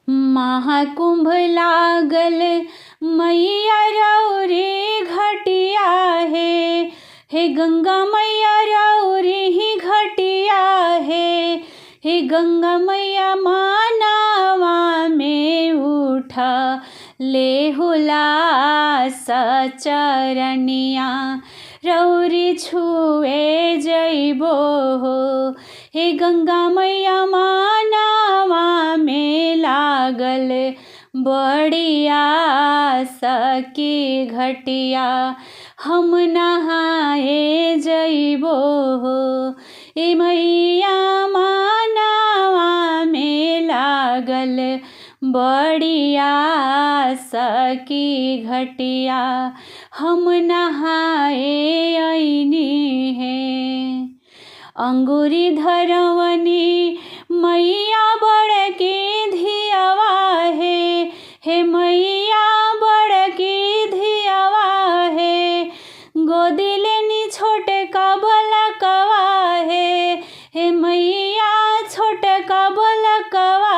महाकुंभ लागल मैया रौरी घटिया हे गंगा मैया रौरी ही घटिया हे गंगा मैया मानवा में उठा ले हुला सचरनिया रौरी छुए जइबो हो। हे गंगा मैया मानवा में लागल बढ़िया सकी घटिया हम नहाए जइबो हो। ए मैया मानवा में लागल बढ़िया सकी घटिया हम नहाए अइनी है। अंगूरी धरवनी मैया बड़की धियावा हे मैया बड़की धियावा गोदी लेनी छोटे का बलकवा हे मैया छोटे का बलकवा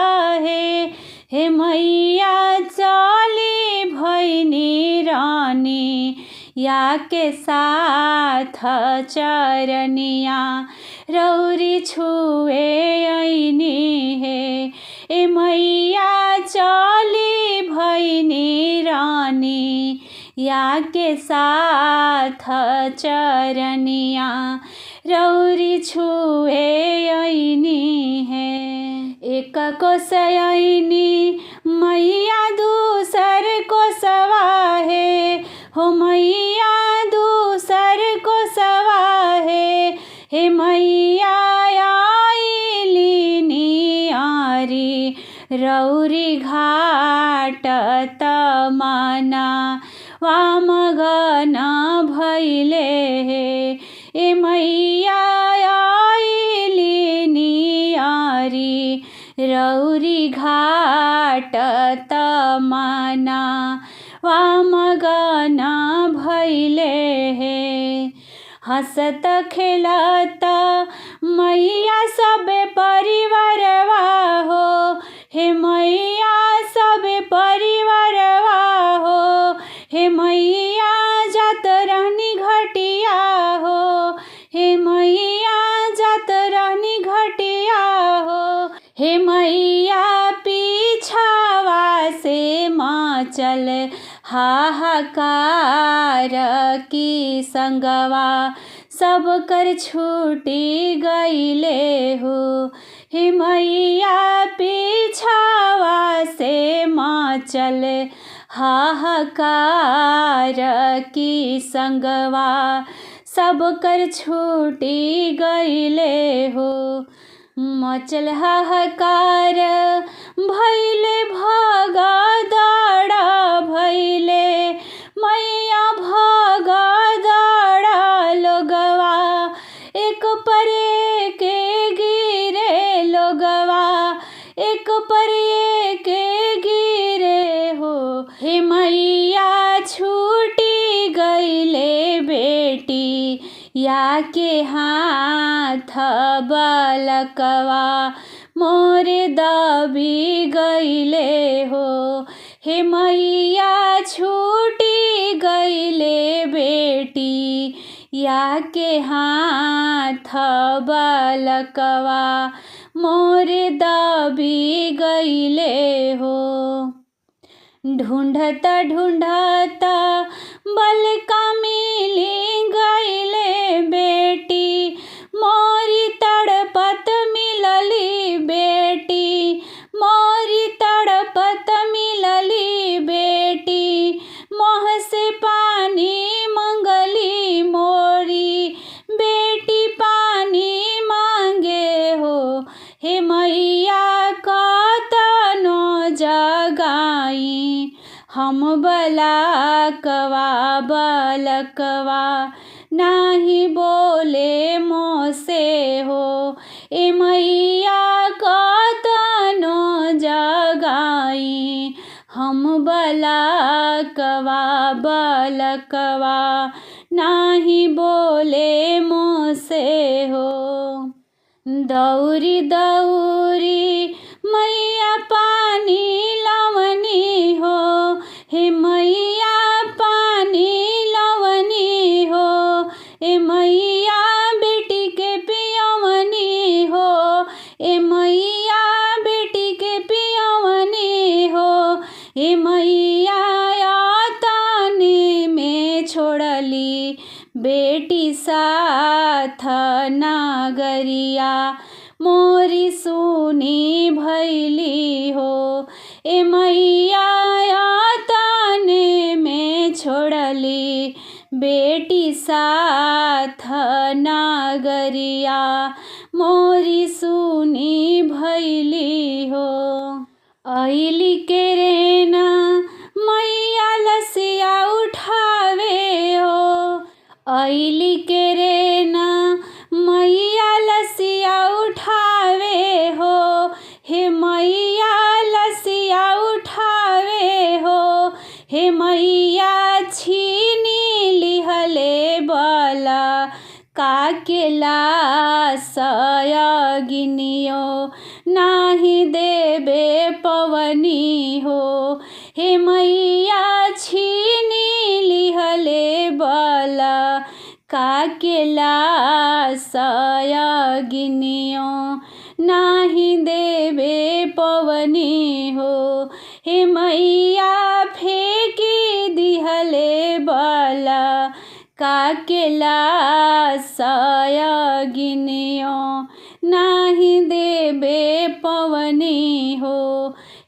हे मैया चली भैनी रानी या के साथ चरनिया रौरी छुए अइनी है। ए मैया चली भैनी रानी या के साथ चरनिया रौरी छुए अइनी है। एक को सयनी मैया दूसर को सवा हो मैया दूसर को सवा हे मैया आइली नियारी रौरी घाट तमना वामगन भैले ए मैया आइली नियारी रौरी घाट तमना वामगन भैले हंसत खेलत मैया सबे परिवारवा हो हे मैया सबे परिवारवा हो हे मैया जात रहनी घटिया हो हे मैया जात रहनी घटिया हो हे मैया पीछावा से माचल हाहाकार की संगवा सब कर छूटी गईले हो। हे मैया पीछावा से माचल हाहाकार की संगवा सब कर छूटी गईले हो। मचल हाहाकार भैले भागा दाड़ा भैले मैया भागा दाड़ा लोगवा एक परे के गिरे लोगवा एक परे के गिरे हो। हे मैया छूटी गईले बेटी या के हाथ बलकवा मोरे दबी गईले हो। हे मैया छूटी गईले बेटी या के हाथ बलकवा मोरे दबी गईले हो। ढूंढत ढूंढत बलका मिली गईले बेटी मोरी तड़पत मिलली बेटी मोरी तड़पत मिलली बेटी मोह से पानी मंगली मोरी बेटी पानी मांगे हो। हे मैया कतनो जगाई हम बलकवा बलकवा नाही बोले मोसे हो। ए मैया कतनो जगाई हम बलकवा बलकवा नाही बोले मोसे हो। दौरी दौरी मैया पानी हे मैया तने में छोड़ली बेटी साथ नगरिया मोरी सुनी भैली हो। ए मैया तने में छोड़ली बेटी साथ नगरिया मोरी सुनी भैली हो। अइली के रेना मैया लसिया उठावे हो। अइली के रेना मैया लसिया उठावे हो। हे मैया लसिया उठावे हो। हे मैया छीनी लिहले बला काकेला सयगिनियो नाही देबे पवनी हो। हे मैया छीनी लिहले बला काकेला सयगिनियो नाही देबे पवनी हो। हे मैया फेंकी दिहले बला काकेला सयगिनियो नाही देबे पवनी हो।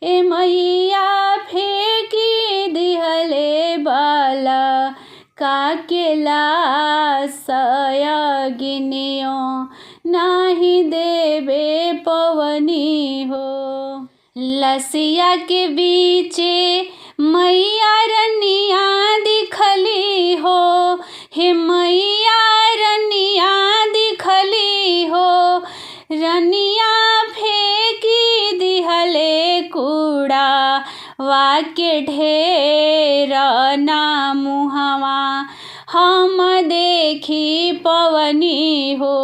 ए मैया फेंकी दिहले बला काकेला सयगिनियो नाही देबे पवनी हो। लसिया के बीचे मैया रनिया दिखली हो। हे मैया रनिया दिखली हो। रनिया फेंकी दिहले कूड़ा वाके ढेर ना मुहवा हम देखी पवनी हो।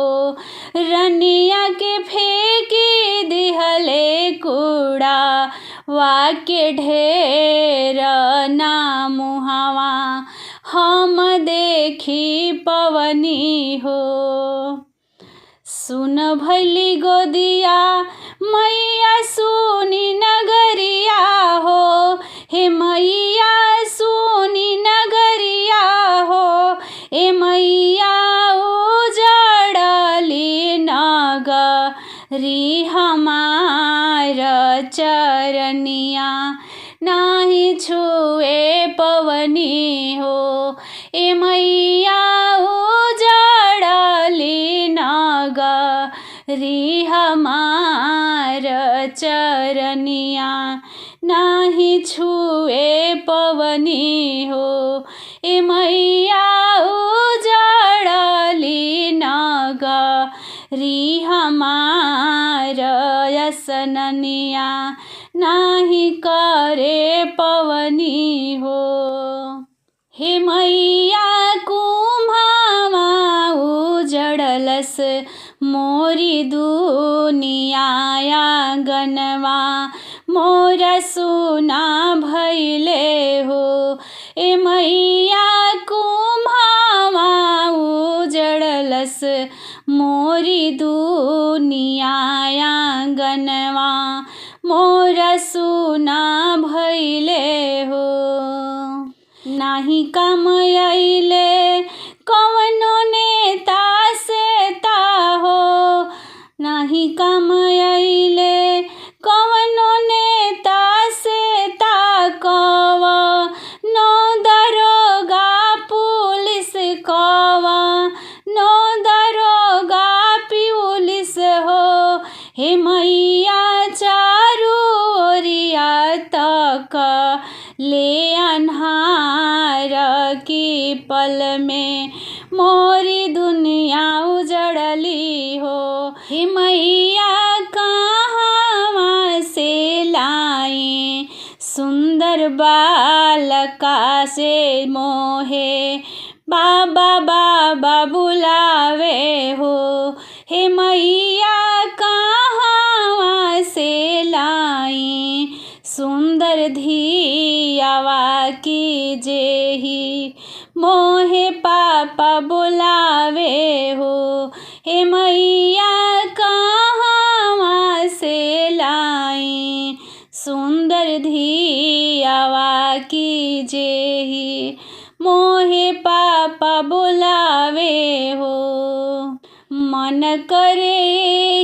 रनिया के फेंकी दिहले कूड़ा वाके ढेर ना मुहवा हम देखी पवनी हो। सुन भैली गोदिया मैया सुनी नगरिया हो। हे मैया सुनी नगरिया हो। ए मैया उजड़ली नगरी हमार चरनिया नाही छुए पवनी हो। ए मैया उजड़ली नगरी हमार चरनिया नाही छुए पवनी हो। ए मैया उजड़ली नगरी हमार यसननिया नाही करे पवनी हो। हे मैया कुम्हावा उजड़लस मोरी दुनिया आंगनवा मोरा सुना भैले हो। ए मैया कुम्हावा उजड़लस मोरी दुनिया आंगनवा मोरा सुना भैले हो। नाही काम आइले कवनो नेता सेता हो। नाही काम आइले कवनो नेता सेता कवनो दरोगा पुलिस कवनो दरोगा पुलिस हो। हे मैया चारू ओरिया तक ले अन्हार की पल में मोरी दुनिया उजड़ली हो। हे मैया कहाँ से लाए सुंदर बालका से मोहे बाबा बाबा बुलावे हो। हे मैया कहाँ से लाई सुंदर धियावा की जेही मोहे पापा बुलावे हो। हे मैया कहाँ से लाई सुंदर धियावा की जेहि मोहे पापा बुलावे हो। मन करे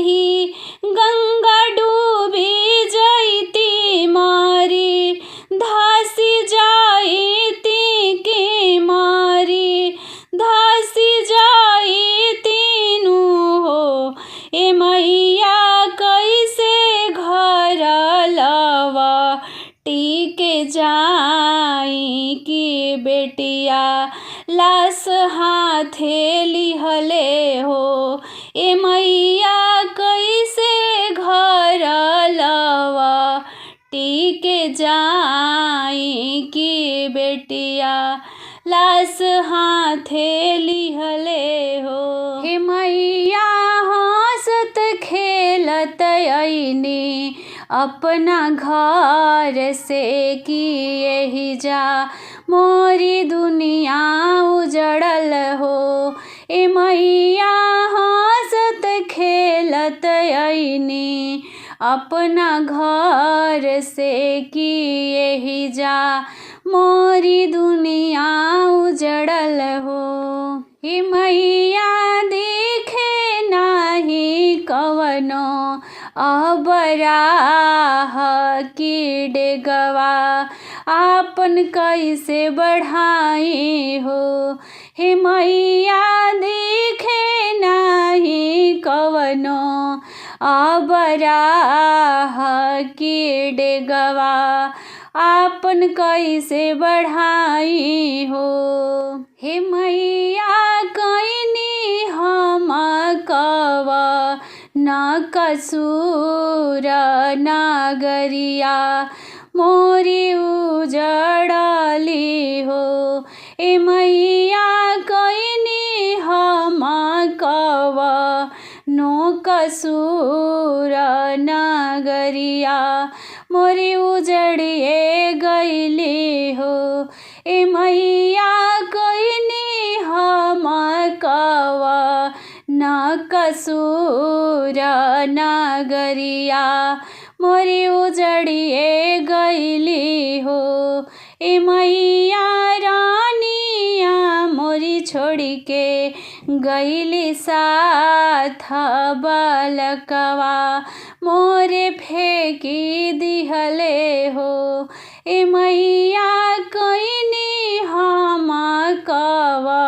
ही गंगा डूबी जैती मारी, धासी जाइती के मारी, धासी जाइती नु हो। ए मैया कैसे घर लवा टीके जाई कि बेटिया लाश हाथे लिहले हो। ए मैया कैसे घर लवा टीके जाई कि बेटिया लाश हाथे लिहले हो। हे मैया हंसत खेलत अइनी अपना घर से कि यही जा मोरी दुनिया उजड़ल हो। ए मैया हंसत खेलत अइनी अपना घर से कि यही जा मोरी दुनिया उजड़ल हो। हे मैया देखे नाही कवनो अबराह की डेगवा आपन कैसे बढ़ाई हो। हे मैया देखे नाही कवनो अबराह की डेगवा आपन कैसे बढ़ाई हो। हे मैया कैनी हम कवा न कसूर नागरिया मोरी उजड़ली हो। ए मैया कैनी हम कवा नो कसूर नागरिया मोरी उजड़िए गईली हो। ए मैया कैनी हम कवा न कसूर नागरिया मोरी उजड़िए गईली हो। ए मैया रानिया मोरी छोड़ी के गईली साथ बालकवा मोरे फेंकी दिहले हो। ए मैया कैनी हम कवा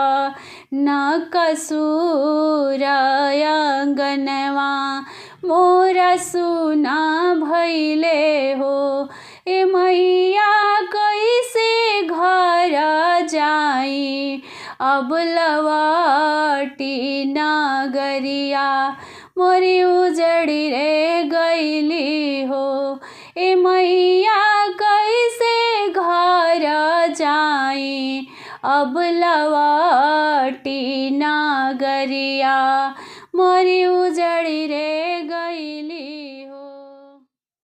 न कसूर अंगनवा मोरा सुना भइले हो। ए मैया कैसे घर जाई अब लवाटी नागरिया मोरी उजड़ी रे गईली हो। ए मैया कैसे घर जाई अब लवाटी नागरिया मोरी उजड़ी रे गई।